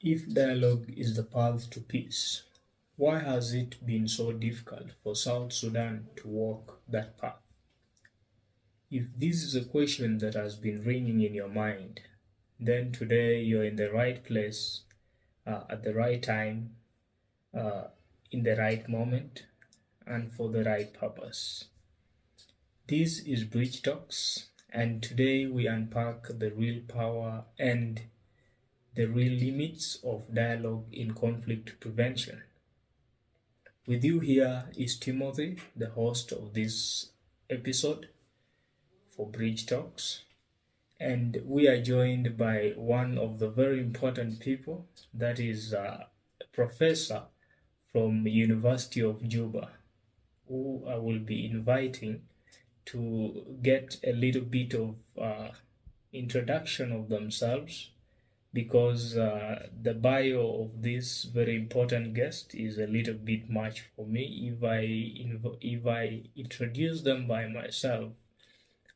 If dialogue is the path to peace, why has it been so difficult for South Sudan to walk that path? If this is a question that has been ringing in your mind, then today you're in the right place, at the right time, uh, in the right moment, and for the right purpose. This is Bridge Talks, and today we unpack the real power and the real limits of dialogue in conflict prevention. With you here is Timothy, the host of this episode for Bridge Talks, and we are joined by one of the very important people, that is a professor from University of Juba, who I will be inviting to get a little bit of introduction of themselves because the bio of this very important guest is a little bit much for me. If I introduce them by myself,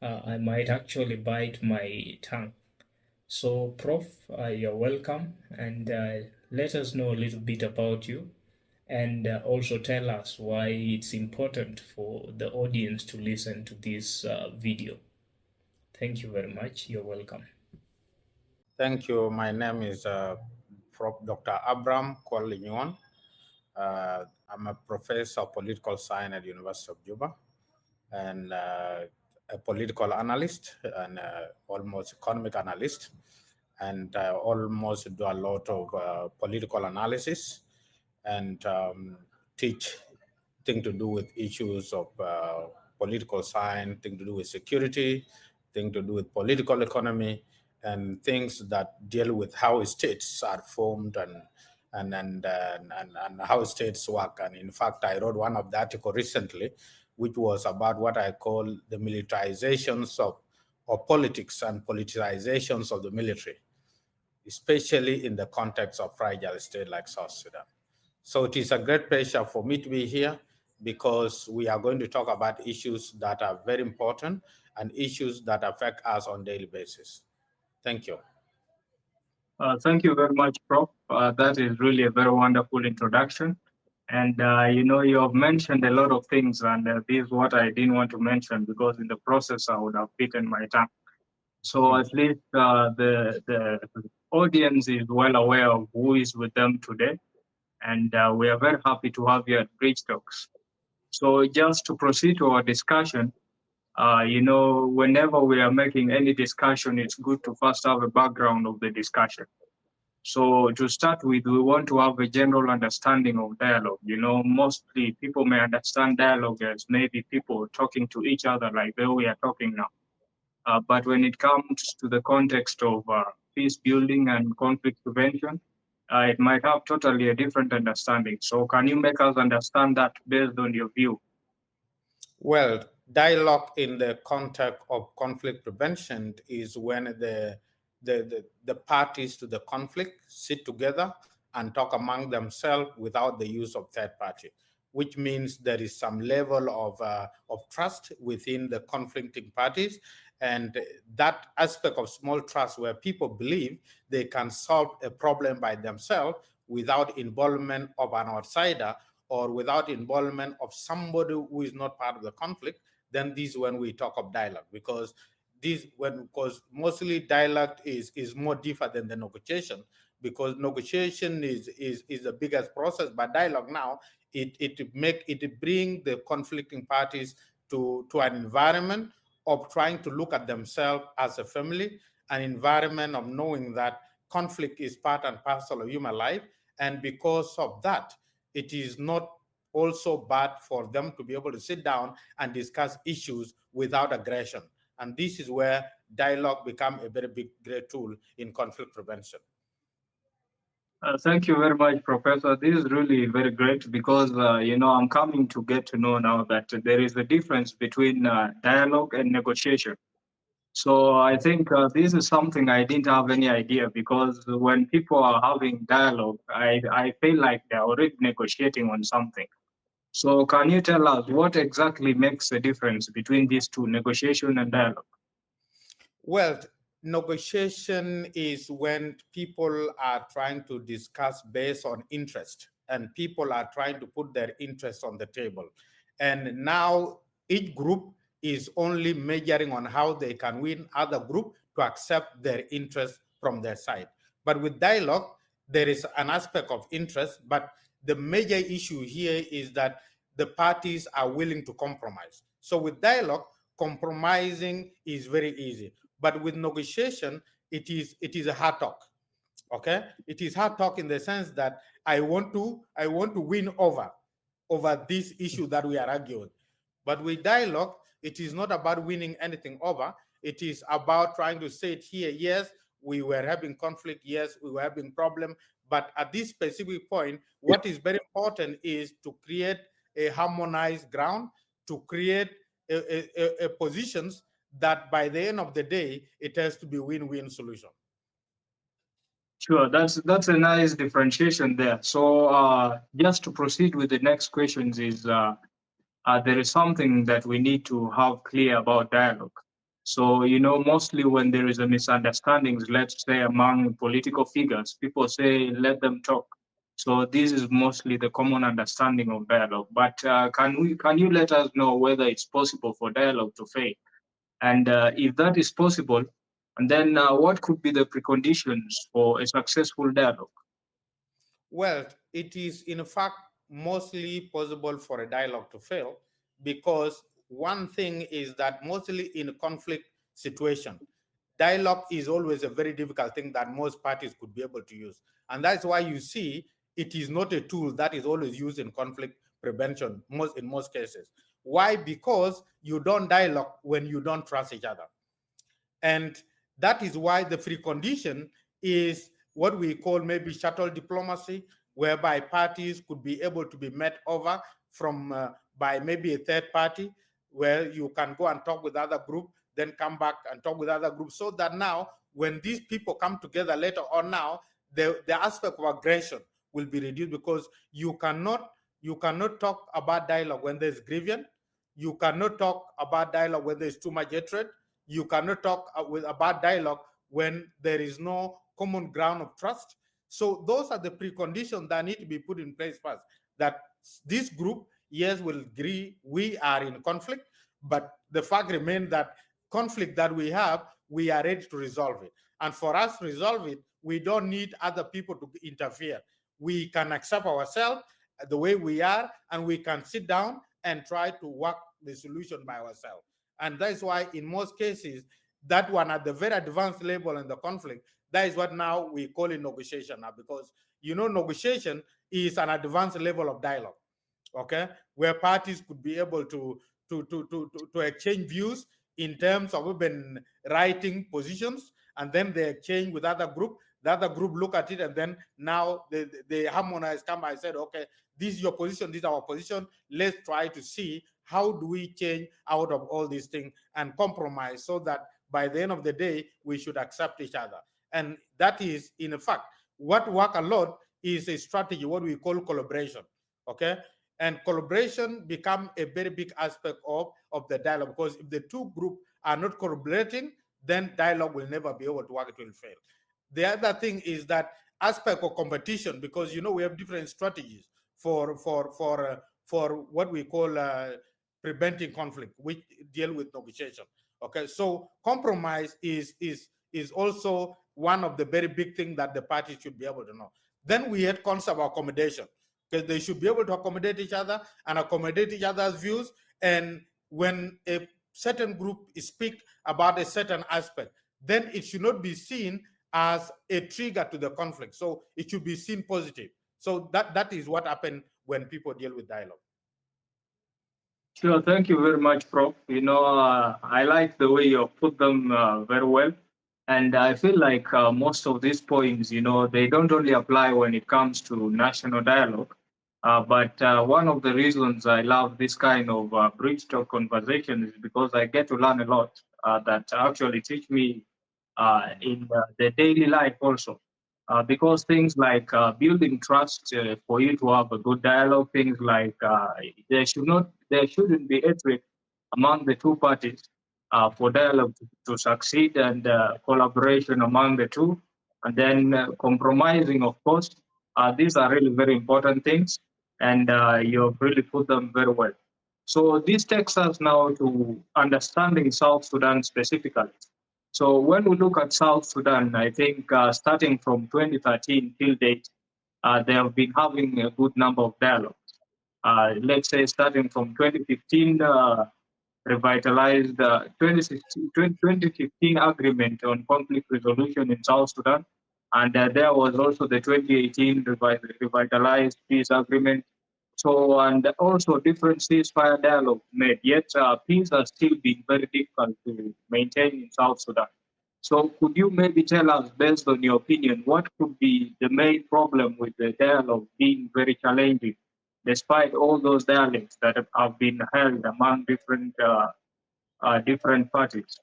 I might actually bite my tongue. So, Prof, you're welcome, and let us know a little bit about you, and also tell us why it's important for the audience to listen to this video. Thank you very much. You're welcome. Thank you. My name is Prof. Dr. Abram Kwalinyon. I'm a professor of political science at the University of Juba and a political analyst and almost economic analyst, and almost do a lot of political analysis and teach things to do with issues of political science, things to do with security, things to do with political economy, and things that deal with how states are formed and how states work. And in fact, I wrote one of the article recently, which was about what I call the militarizations of politics and politicizations of the military, especially in the context of fragile state like South Sudan. So it is a great pleasure for me to be here because we are going to talk about issues that are very important and issues that affect us on a daily basis. Thank you. Thank you very much, Prof. That is really a very wonderful introduction. And, you have mentioned a lot of things, and this is what I didn't want to mention because in the process I would have bitten my tongue. So at least the audience is well aware of who is with them today. And we are very happy to have you at Bridge Talks. So just to proceed to our discussion, whenever we are making any discussion, it's good to first have a background of the discussion. So to start with, we want to have a general understanding of dialogue. Mostly people may understand dialogue as maybe people talking to each other like the way we are talking now. But when it comes to the context of peace building and conflict prevention, it might have totally a different understanding. So can you make us understand that based on your view? Well, dialogue in the context of conflict prevention is when the parties to the conflict sit together and talk among themselves without the use of third party, which means there is some level of trust within the conflicting parties. And that aspect of small trust where people believe they can solve a problem by themselves without involvement of an outsider or without involvement of somebody who is not part of the conflict, then this is when we talk of dialogue, because mostly dialogue is more deeper than the negotiation, because negotiation is the biggest process, but dialogue now it bring the conflicting parties to an environment of trying to look at themselves as a family, an environment of knowing that conflict is part and parcel of human life, and because of that, it is not also bad for them to be able to sit down and discuss issues without aggression. And this is where dialogue becomes a very great tool in conflict prevention. Thank you very much, Professor. This is really very great because, I'm coming to get to know now that there is a difference between dialogue and negotiation. So I think this is something I didn't have any idea, because when people are having dialogue, I feel like they're already negotiating on something. So can you tell us what exactly makes the difference between these two, negotiation and dialogue? Well, negotiation is when people are trying to discuss based on interest, and people are trying to put their interests on the table. And now each group is only measuring on how they can win other group to accept their interest from their side. But with dialogue, there is an aspect of interest, but the major issue here is that the parties are willing to compromise. So with dialogue, compromising is very easy. But with negotiation, it is a hard talk. Okay, it is hard talk in the sense that I want to win over this issue that we are arguing. But with dialogue, it is not about winning anything over. It is about trying to say it here. Yes, we were having conflict. Yes, we were having problem. But at this specific point, what is very important is to create a harmonized ground, to create a positions that by the end of the day, it has to be win-win solution. Sure, that's a nice differentiation there. So just to proceed with the next questions is there is something that we need to have clear about dialogue. So, you know, mostly when there is a misunderstandings, let's say among political figures, people say, let them talk. So this is mostly the common understanding of dialogue. But can you let us know whether it's possible for dialogue to fail? And if that is possible, and then what could be the preconditions for a successful dialogue? Well, it is in fact mostly possible for a dialogue to fail, because one thing is that mostly in a conflict situation, dialogue is always a very difficult thing that most parties could be able to use. And that's why you see it is not a tool that is always used in conflict prevention in most cases. Why? Because you don't dialogue when you don't trust each other. And that is why the precondition is what we call maybe shuttle diplomacy, whereby parties could be able to be met over from by maybe a third party, where you can go and talk with other group, then come back and talk with other groups, so that now when these people come together later on, now the aspect of aggression will be reduced, because you cannot talk about dialogue when there's grievance. You cannot talk about dialogue when there's too much hatred. You cannot talk about dialogue when there is no common ground of trust. So those are the preconditions that need to be put in place first. That this group, yes, will agree we are in conflict, but the fact remains that conflict that we have, we are ready to resolve it. And for us to resolve it, we don't need other people to interfere. We can accept ourselves the way we are, and we can sit down and try to work the solution by ourselves. And that's why in most cases, that one at the very advanced level in the conflict, that is what now we call it negotiation now, because you know negotiation is an advanced level of dialogue, okay, where parties could be able to exchange views in terms of even writing positions, and then they exchange with other group. The other group look at it, and then now they harmonize, come and said, okay, this is your position, this is our position. Let's try to see how do we change out of all these things and compromise, so that by the end of the day, we should accept each other. And that is, in fact, what work a lot is a strategy, what we call collaboration, okay? And collaboration become a very big aspect of the dialogue, because if the two groups are not collaborating, then dialogue will never be able to work, it will fail. The other thing is that aspect of competition, because you know we have different strategies for what we call preventing conflict, which deal with negotiation. Okay, so compromise is also one of the very big things that the parties should be able to know. Then we had concept of accommodation, because they should be able to accommodate each other and accommodate each other's views. And when a certain group speak about a certain aspect, then it should not be seen as a trigger to the conflict. So it should be seen positive. So that is what happened when people deal with dialogue. Sure, thank you very much, Prof. You know, I like the way you put them very well. And I feel like most of these points, you know, they don't only apply when it comes to national dialogue, but one of the reasons I love this kind of bridge talk conversation is because I get to learn a lot that actually teach me in the daily life also. Because things like building trust for you to have a good dialogue, things like there shouldn't be hatred among the two parties. for dialogue to succeed, and collaboration among the two, and then compromising, of course. These are really very important things, and you have really put them very well. So this takes us now to understanding South Sudan specifically. So when we look at South Sudan, I think starting from 2013 till date, they have been having a good number of dialogues. Let's say starting from 2015, revitalized the 2015 agreement on conflict resolution in South Sudan. And there was also the 2018 revitalized peace agreement. So, and also different ceasefire dialogue made, yet peace has still been very difficult to maintain in South Sudan. So could you maybe tell us, based on your opinion, what could be the main problem with the dialogue being very challenging, despite all those dialogues that have been held among different parties?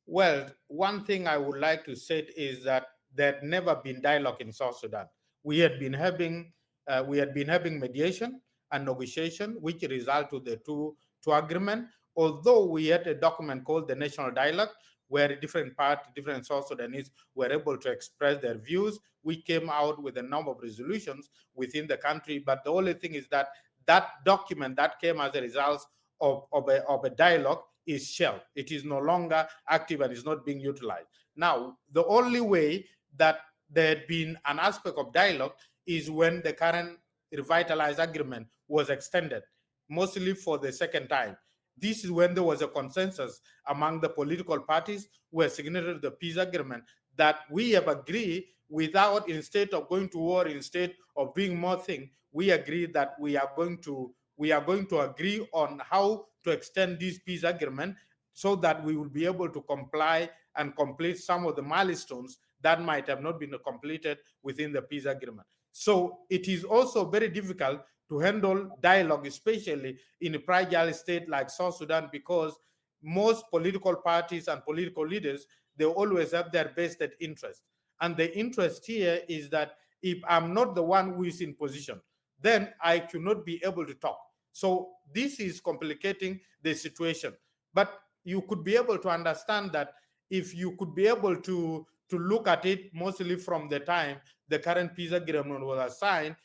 Well, one thing I would like to say is that there had never been dialogue in South Sudan. We had been having mediation and negotiation, which result to the two agreement. Although we had a document called the National Dialogue, where different South Sudanese were able to express their views. We came out with a number of resolutions within the country, but the only thing is that that document that came as a result of a dialogue is shelved. It is no longer active and is not being utilized. Now, the only way that there had been an aspect of dialogue is when the current revitalized agreement was extended, mostly for the second time. This is when there was a consensus among the political parties who were signatories to the peace agreement that we have agreed without, instead of going to war, instead of doing more things, we agree that we are going to agree on how to extend this peace agreement so that we will be able to comply and complete some of the milestones that might have not been completed within the peace agreement. So it is also very difficult to handle dialogue, especially in a fragile state like South Sudan, because most political parties and political leaders, they always have their vested interest. And the interest here is that if I'm not the one who is in position, then I cannot be able to talk. So this is complicating the situation. But you could be able to understand that if you could be able to look at it mostly from the time the current peace agreement was signed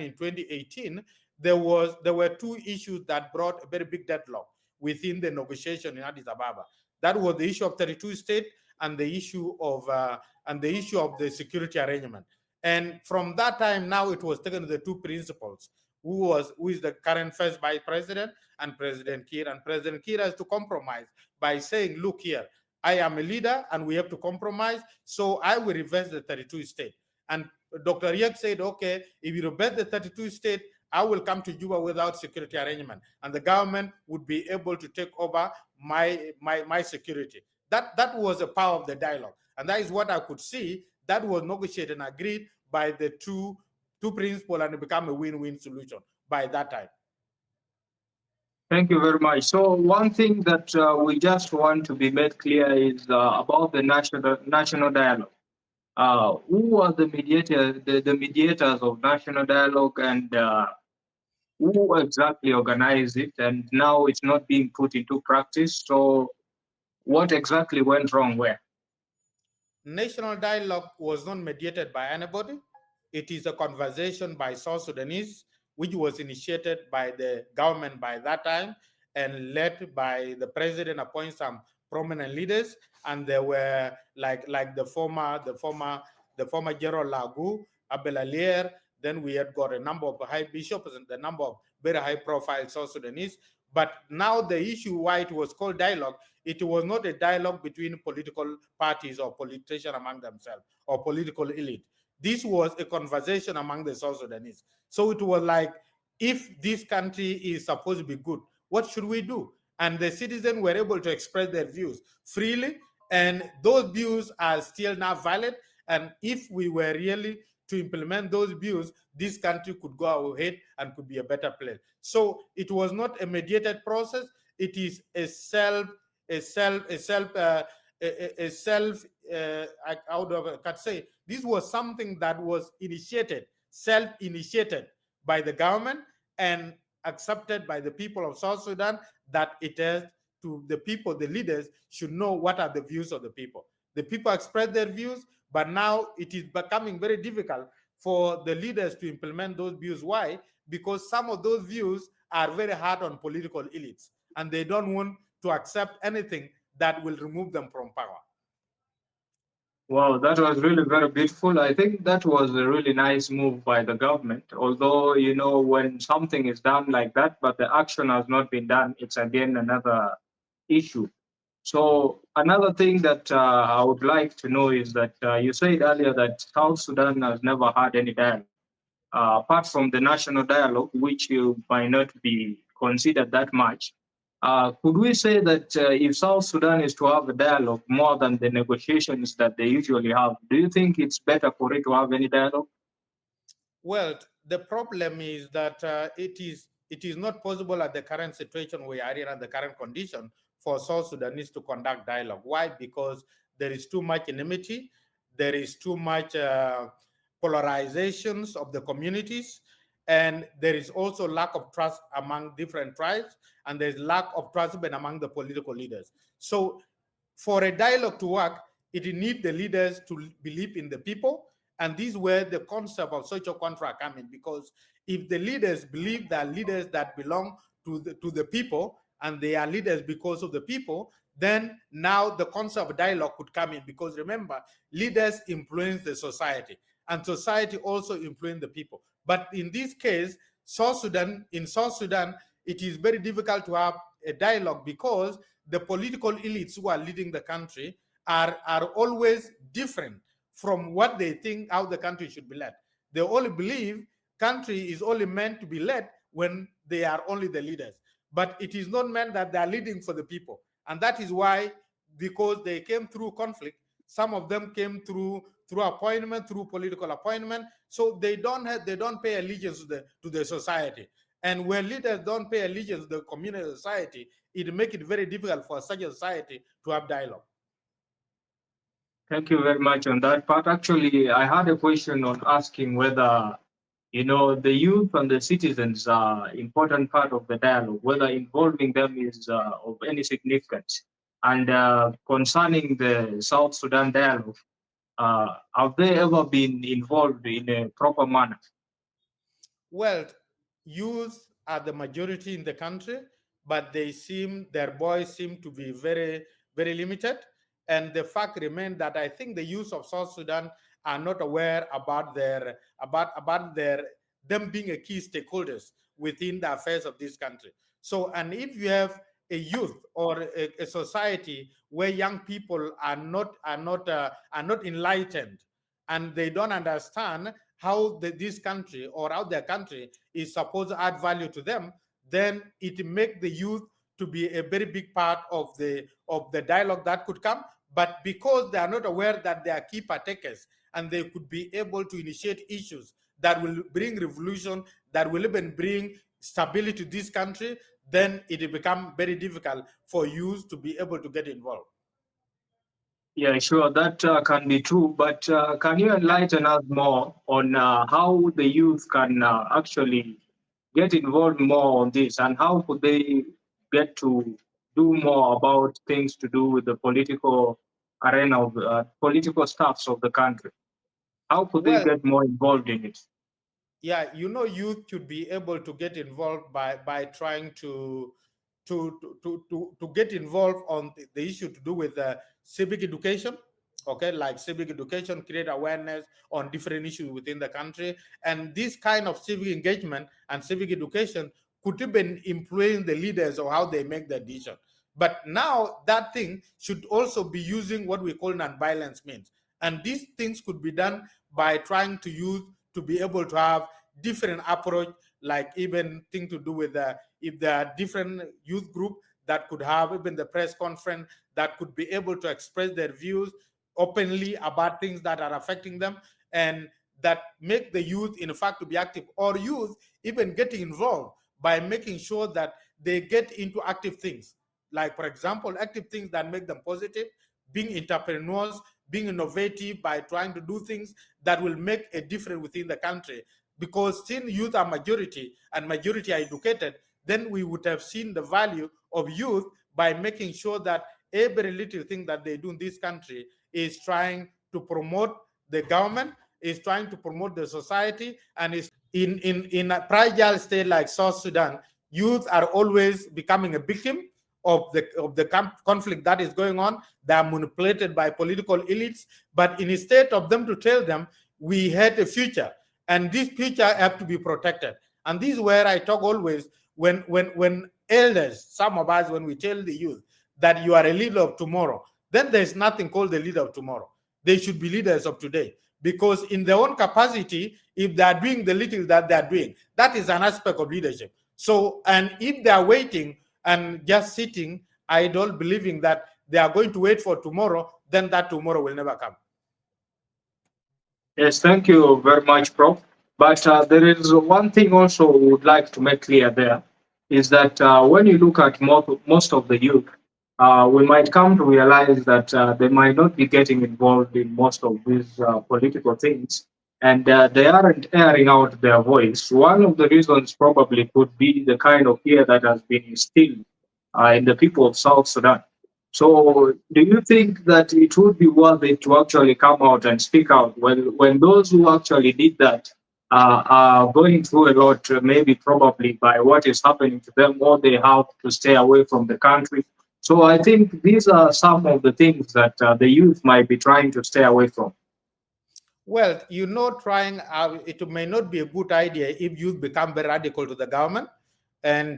in 2018, there were two issues that brought a very big deadlock within the negotiation in Addis Ababa. That was the issue of 32 states and the issue of the security arrangement. And from that time, now it was taken to the two principals, who is the current first vice president and President Kiir. And President Kiir has to compromise by saying, look here, I am a leader and we have to compromise, so I will reverse the 32 state. And Dr. Riek said, okay, if you reverse the 32 state, I will come to Juba without security arrangement, and the government would be able to take over my security. That was the power of the dialogue, and that is what I could see. That was negotiated and agreed by the two principles, and it became a win-win solution by that time. Thank you very much. So one thing that we just want to be made clear is about the national dialogue. Who are the mediators of national dialogue, and who exactly organized it? And now it's not being put into practice. So what exactly went wrong where? National dialogue was not mediated by anybody. It is a conversation by South Sudanese, which was initiated by the government by that time and led by the president, appoint some prominent leaders, and there were like the former General Lagu, Abel Alier. Then we had got a number of high bishops and a number of very high-profile South Sudanese. But now the issue why it was called dialogue, it was not a dialogue between political parties or politicians among themselves or political elite. This was a conversation among the South Sudanese. So it was like, if this country is supposed to be good, what should we do? And the citizens were able to express their views freely, and those views are still now valid. And if we were really to implement those views, this country could go ahead and could be a better place. So it was not a mediated process. It is this was something that was initiated, self-initiated by the government and accepted by the people of South Sudan, that it has to the people, the leaders should know what are the views of the people. The people express their views, but now it is becoming very difficult for the leaders to implement those views. Why? Because some of those views are very hard on political elites, and they don't want to accept anything that will remove them from power. Wow, that was really very beautiful. I think that was a really nice move by the government. Although, you know, when something is done like that, but the action has not been done, it's again another issue. So another thing that I would like to know is that you said earlier that South Sudan has never had any dialogue. Apart from the national dialogue, which you might not be considered that much, could we say that if South Sudan is to have a dialogue more than the negotiations that they usually have, do you think it's better for it to have any dialogue? Well, the problem is that it is not possible at the current situation we are in, at the current condition, for South Sudanese to conduct dialogue. Why? Because there is too much enmity, there is too much polarizations of the communities, and there is also lack of trust among different tribes, and there's lack of trust even among the political leaders. So for a dialogue to work, it needs the leaders to believe in the people, and this is where the concept of social contract comes in, because if the leaders believe that leaders that belong to the people, and they are leaders because of the people, then now the concept of dialogue could come in, because remember, leaders influence the society, and society also influence the people. But in this case, in South Sudan, it is very difficult to have a dialogue because the political elites who are leading the country are always different from what they think how the country should be led. They only believe country is only meant to be led when they are only the leaders. But it is not meant that they are leading for the people. And that is why, because they came through conflict, some of them came through appointment, through political appointment. So they don't pay allegiance to the society. And when leaders don't pay allegiance to the community society, it makes it very difficult for such a society to have dialogue. Thank you very much on that part. Actually, I had a question on asking whether, you know, the youth and the citizens are important part of the dialogue, whether involving them is of any significance. And concerning the South Sudan dialogue, have they ever been involved in a proper manner? Well, youth are the majority in the country, but their voice seem to be very, very limited. And the fact remains that I think the youth of South Sudan are not aware about them being a key stakeholders within the affairs of this country. So, and if you have a youth or a society where young people are not enlightened, and they don't understand how this country or how their country is supposed to add value to them, then it makes the youth to be a very big part of the dialogue that could come. But because they are not aware that they are key partakers and they could be able to initiate issues that will bring revolution, that will even bring stability to this country, then it will become very difficult for youth to be able to get involved. Yeah, sure, that can be true. But can you enlighten us more on how the youth can actually get involved more on this, and how could they get to do more about things to do with the political arena of political staffs of the country? How could they get more involved in it? Yeah, youth should be able to get involved by trying to get involved on the issue to do with civic education. Okay, like civic education, create awareness on different issues within the country, and this kind of civic engagement and civic education could even influence the leaders of how they make their decision. But now that thing should also be using what we call non-violence means, and these things could be done by trying to use to be able to have different approach, like even thing to do with if there are different youth group that could have even the press conference that could be able to express their views openly about things that are affecting them, and that make the youth in fact to be active, or youth even getting involved by making sure that they get into active things, like for example active things that make them positive, being entrepreneurs, being innovative by trying to do things that will make a difference within the country. Because since youth are majority and majority are educated, then we would have seen the value of youth by making sure that every little thing that they do in this country is trying to promote the government, is trying to promote the society, and is in a fragile state like South Sudan. Youth are always becoming a victim of the conflict that is going on. They are manipulated by political elites, but instead of them to tell them we had a future, and this future have to be protected. And this is where I talk always when elders, some of us, when we tell the youth that you are a leader of tomorrow, then there's nothing called the leader of tomorrow. They should be leaders of today, because in their own capacity, if they are doing the little that they are doing, that is an aspect of leadership. So, and if they are waiting and just sitting idle, believing that they are going to wait for tomorrow, then that tomorrow will never come. Yes, thank you very much, Prof. But there is one thing also we would like to make clear there, is that when you look at most of the youth, we might come to realize that they might not be getting involved in most of these political things, and they aren't airing out their voice. One of the reasons probably could be the kind of fear that has been instilled in the people of South Sudan. So, do you think that it would be worth it to actually come out and speak out when those who actually did that are going through a lot, maybe probably by what is happening to them, or they have to stay away from the country? So, I think these are some of the things that the youth might be trying to stay away from. Well, it may not be a good idea if youth become very radical to the government, and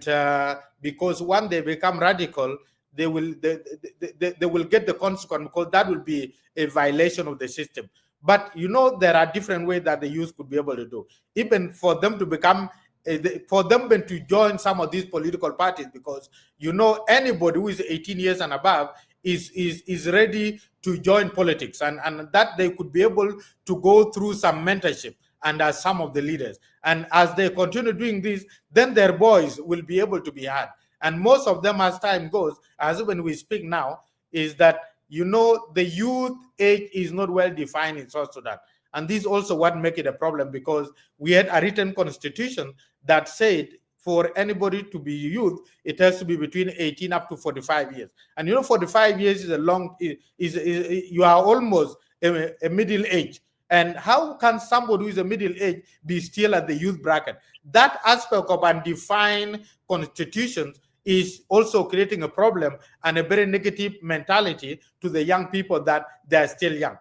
because when they become radical, they will get the consequence, because that will be a violation of the system. But there are different ways that the youth could be able to do, even for them to become for them to join some of these political parties, because anybody who is 18 years and above is ready to join politics, and that they could be able to go through some mentorship and as some of the leaders, and as they continue doing this, then their voice will be able to be heard. And most of them, as time goes, as when we speak now, is that the youth age is not well defined in South Sudan. And this is also what makes it a problem, because we had a written constitution that said for anybody to be youth, it has to be between 18 up to 45 years. And 45 years is a long, you are almost a middle age. And how can somebody who is a middle age be still at the youth bracket? That aspect of undefined constitutions is also creating a problem and a very negative mentality to the young people, that they are still young.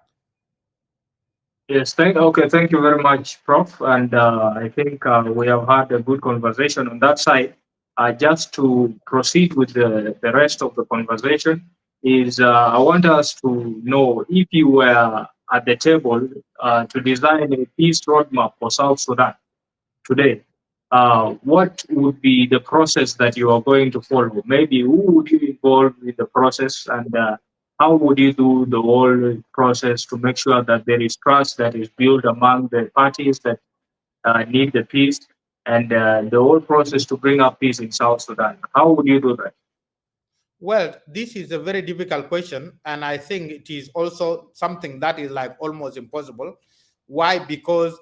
Yes, thank you very much, Prof. And I think we have had a good conversation on that side. Just to proceed with the rest of the conversation, I want us to know, if you were at the table to design a peace roadmap for South Sudan today, what would be the process that you are going to follow? Maybe who would you involve in the process, and how would you do the whole process to make sure that there is trust that is built among the parties that need the peace, and the whole process to bring up peace in South Sudan? How would you do that? Well, this is a very difficult question, and I think it is also something that is like almost impossible. Why? Because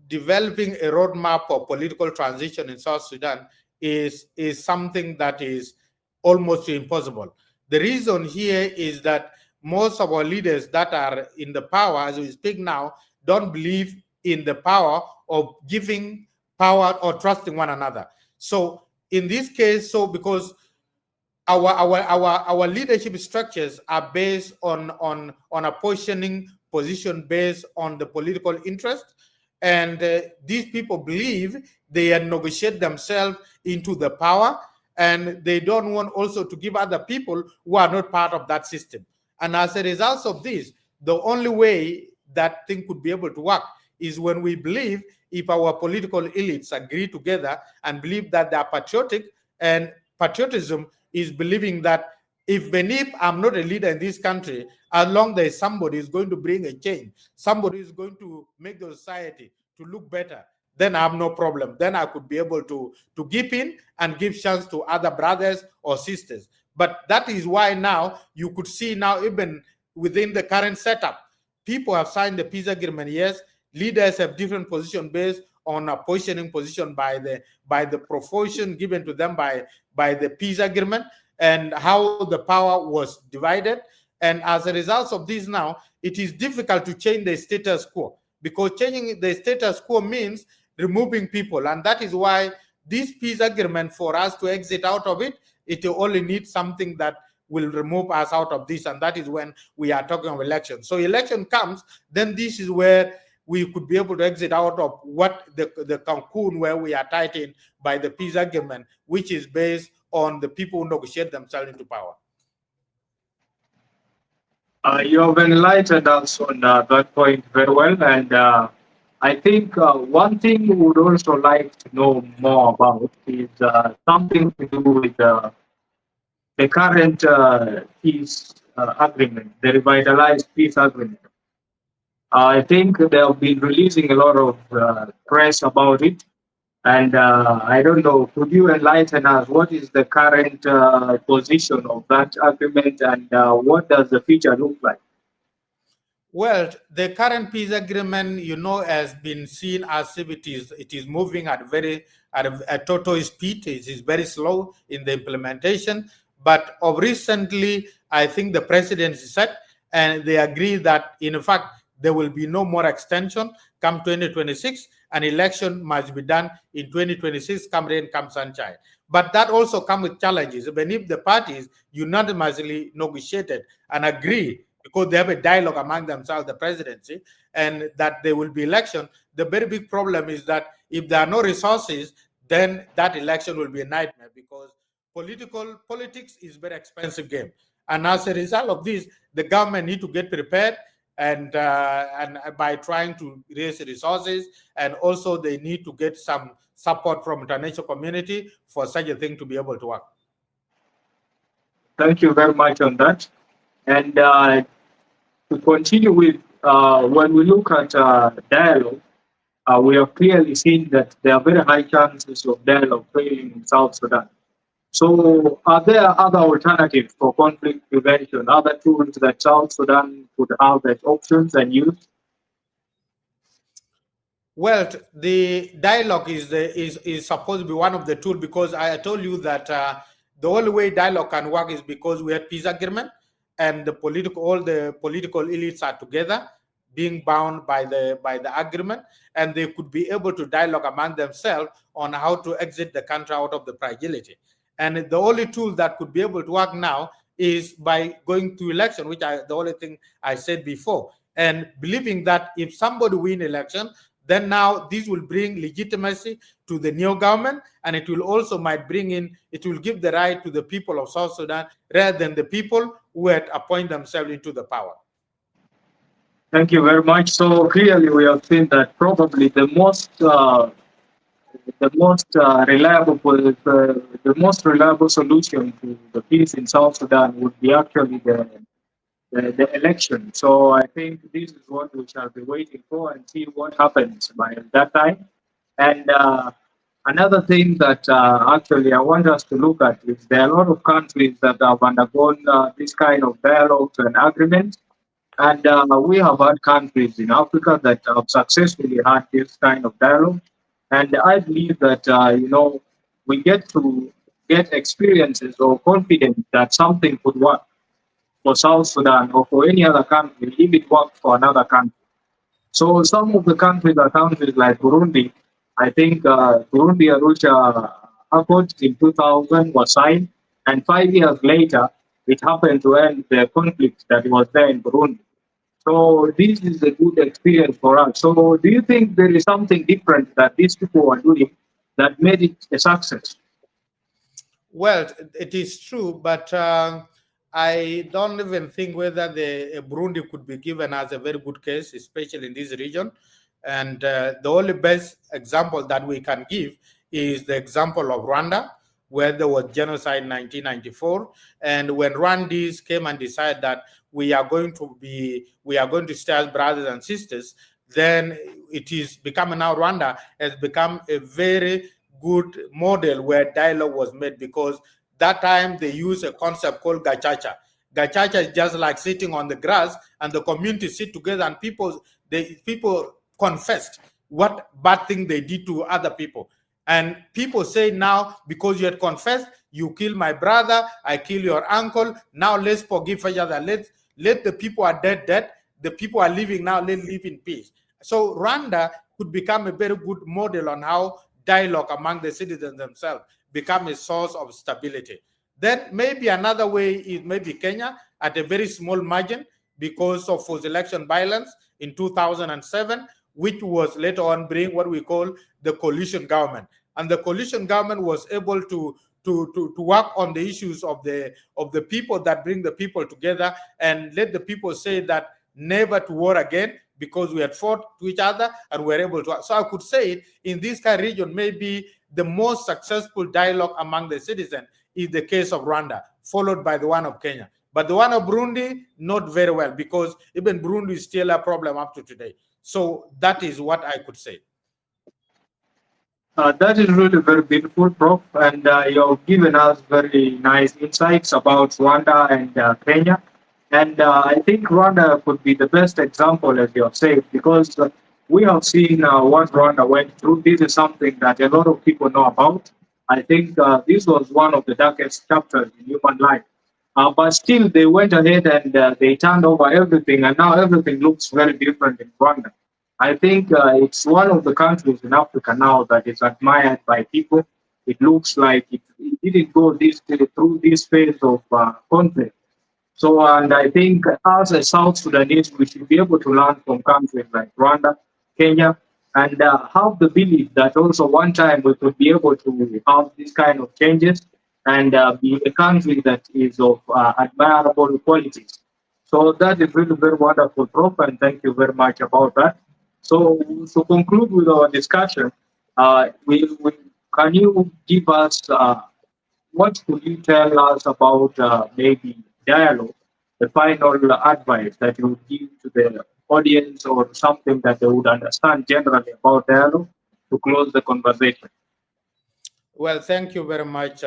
developing a roadmap for political transition in South Sudan is something that is almost impossible. The reason here is that most of our leaders that are in the power as we speak now don't believe in the power of giving power or trusting one another. So in this case, because our leadership structures are based on apportioning position based on the political interest, and these people believe they negotiate themselves into the power, and they don't want also to give other people who are not part of that system. And as a result of this, the only way that thing could be able to work is when we believe, if our political elites agree together and believe that they are patriotic, and patriotism is believing that even if I'm not a leader in this country, as long as somebody is going to bring a change, somebody is going to make the society to look better, then I have no problem. Then I could be able to give in and give chance to other brothers or sisters. But that is why now you could see now, even within the current setup, people have signed the peace agreement. Yes, leaders have different position based on a positioning position by the proportion given to them by the peace agreement. and how the power was divided. And as a result of this now, it is difficult to change the status quo, because changing the status quo means removing people. And that is why this peace agreement, for us to exit out of it, it only needs something that will remove us out of this. And that is when we are talking of election. So election comes, then this is where we could be able to exit out of what the cocoon where we are tied in by the peace agreement, which is based on the people who negotiate themselves into power. You have enlightened us on that point very well. And I think one thing we would also like to know more about is something to do with the current peace agreement, the revitalized peace agreement. I think they have been releasing a lot of press about it. And I don't know, could you enlighten us? What is the current position of that agreement, and what does the future look like? Well, the current peace agreement, has been seen as if it is moving at a total speed. It is very slow in the implementation. But of recently, I think the presidency said, and they agree that in fact there will be no more extension come 2026. An election must be done in 2026, come rain, come sunshine. But that also comes with challenges. Even if the parties unanimously negotiated and agree, because they have a dialogue among themselves, the presidency, and that there will be election, the very big problem is that if there are no resources, then that election will be a nightmare, because politics is a very expensive game. And as a result of this, the government need to get prepared, and by trying to raise resources, and also they need to get some support from international community for such a thing to be able to work. Thank you very much on that. And to continue with, when we look at dialogue, we have clearly seen that there are very high chances of dialogue failing in South Sudan. So are there other alternatives for conflict prevention, other tools that South Sudan could have as options and use? Well, the dialogue is supposed to be one of the tools, because I told you that the only way dialogue can work is because we have peace agreement, and all the political elites are together, being bound by the agreement, and they could be able to dialogue among themselves on how to exit the country out of the fragility. And the only tool that could be able to work now is by going to election, which the only thing I said before, and believing that if somebody win election, then now this will bring legitimacy to the new government, and it will also it will give the right to the people of South Sudan rather than the people who had appointed themselves into the power. Thank you very much. So clearly we have seen that probably the most reliable solution to the peace in South Sudan would be actually the election. So I think this is what we shall be waiting for, and see what happens by that time. And another thing that actually I want us to look at is there are a lot of countries that have undergone this kind of dialogues and agreements. And we have had countries in Africa that have successfully had this kind of dialogue. And I believe that, we get to get experiences or confidence that something could work for South Sudan or for any other country if it worked for another country. So some of the countries are countries like Burundi. I think Burundi Arusha Accord in 2000 was signed, and 5 years later, it happened to end the conflict that was there in Burundi. So this is a good experience for us. So do you think there is something different that these people are doing that made it a success? Well, it is true, but I don't even think whether the Burundi could be given as a very good case, especially in this region. And the only best example that we can give is the example of Rwanda, where there was genocide in 1994. And when Rwandese came and decided that we are going to stay as brothers and sisters, then it is becoming now Rwanda has become a very good model where dialogue was made, because that time they use a concept called gachacha. Gachacha is just like sitting on the grass, and the community sit together, and people confessed what bad thing they did to other people. And people say now, because you had confessed, You kill my brother, I kill your uncle. Now let's forgive each other. Let the people are dead. The people are living now, let's live in peace. So Rwanda could become a very good model on how dialogue among the citizens themselves become a source of stability. Then maybe another way is maybe Kenya at a very small margin because of post-election violence in 2007, which was later on bring what we call the coalition government. And the coalition government was able to work on the issues of the people, that bring the people together and let the people say that never to war again, because we had fought to each other and we were able to. So I could say in this kind of region, maybe the most successful dialogue among the citizens is the case of Rwanda, followed by the one of Kenya. But the one of Burundi, not very well, because even Burundi is still a problem up to today. So that is what I could say. That is really very beautiful, Prof. And you've given us very nice insights about Rwanda and Kenya. And I think Rwanda could be the best example, as you have said, because we have seen what Rwanda went through. This is something that a lot of people know about. I think this was one of the darkest chapters in human life. But still, they went ahead and they turned over everything, and now everything looks very different in Rwanda. I think it's one of the countries in Africa now that is admired by people. It looks like it didn't go through this phase of conflict. So, and I think as a South Sudanese, we should be able to learn from countries like Rwanda, Kenya, and have the belief that also one time we could be able to have this kind of changes and be a country that is of admirable qualities. So that is really very wonderful, Prof, and thank you very much about that. So to conclude with our discussion, can you give us, what could you tell us about maybe dialogue, the final advice that you would give to the audience, or something that they would understand generally about dialogue to close the conversation? Well, thank you very much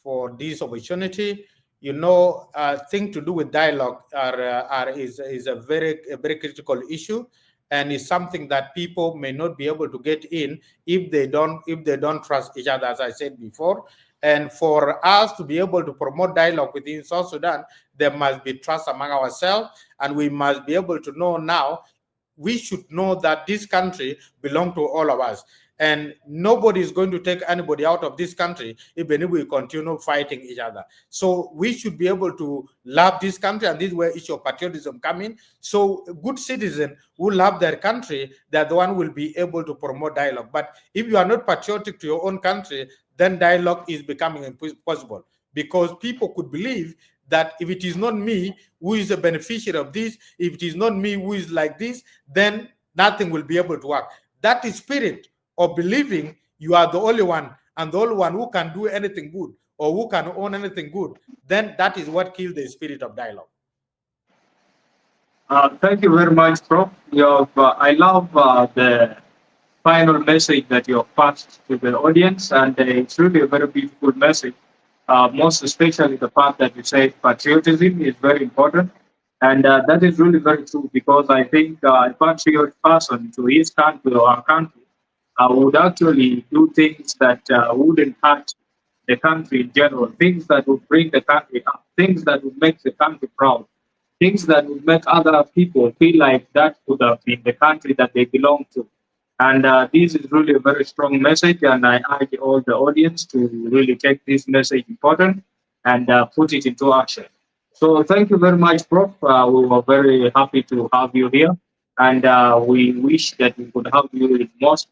for this opportunity. You know, thing to do with dialogue is a very critical issue, and is something that people may not be able to get in if they don't trust each other, as I said before. And for us to be able to promote dialogue within South Sudan, there must be trust among ourselves, and we must be able to know now. We should know that this country belongs to all of us, and nobody is going to take anybody out of this country even if we continue fighting each other. So we should be able to love this country, and this is where issue of patriotism come in. So good citizens who love their country, they're the one who will be able to promote dialogue. But if you are not patriotic to your own country, then dialogue is becoming impossible, because people could believe that if it is not me who is a beneficiary of this, if it is not me who is like this, then nothing will be able to work. That is spirit of believing you are the only one, and the only one who can do anything good or who can own anything good, then that is what kills the spirit of dialogue. Thank you very much, Prof. I love the final message that you have passed to the audience, and it's really a very beautiful message. Most especially the part that you say patriotism is very important, and that is really very true, because I think a patriotic person to his country or our country would actually do things that wouldn't hurt the country in general, things that would bring the country up, things that would make the country proud, things that would make other people feel like that could have been the country that they belong to. And this is really a very strong message, and I urge all the audience to really take this message important and put it into action. So thank you very much, Prof. We were very happy to have you here, and we wish that we could have you in most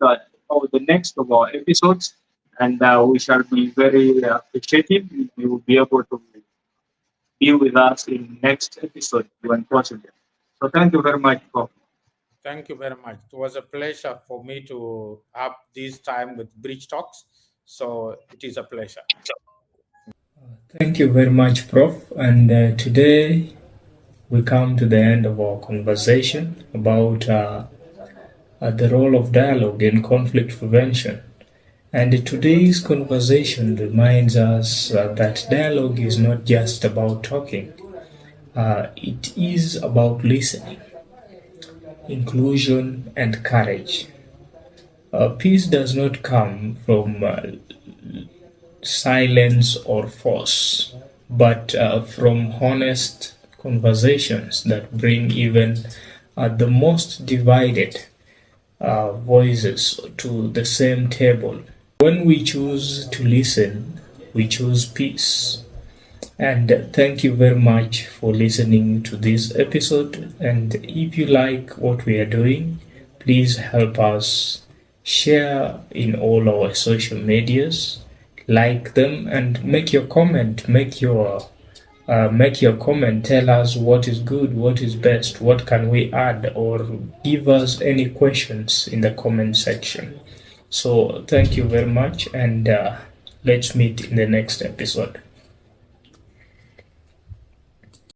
or the next of our episodes, and we shall be very appreciative if you will be able to be with us in next episode when possible. So thank you very much, Prof. Thank you very much. It was a pleasure for me to have this time with Bridge Talks. So it is a pleasure. Thank you very much, Prof. And today we come to the end of our conversation about the role of dialogue in conflict prevention. And today's conversation reminds us that dialogue is not just about talking. It is about listening, inclusion, and courage. Peace does not come from silence or force, but from honest conversations that bring even the most divided voices to the same table. When we choose to listen, we choose peace. And thank you very much for listening to this episode. And if you like what we are doing, please help us share in all our social medias, like them, and make your comment. Make your comment. Tell us what is good, what is best, what can we add, or give us any questions in the comment section. So thank you very much, and let's meet in the next episode.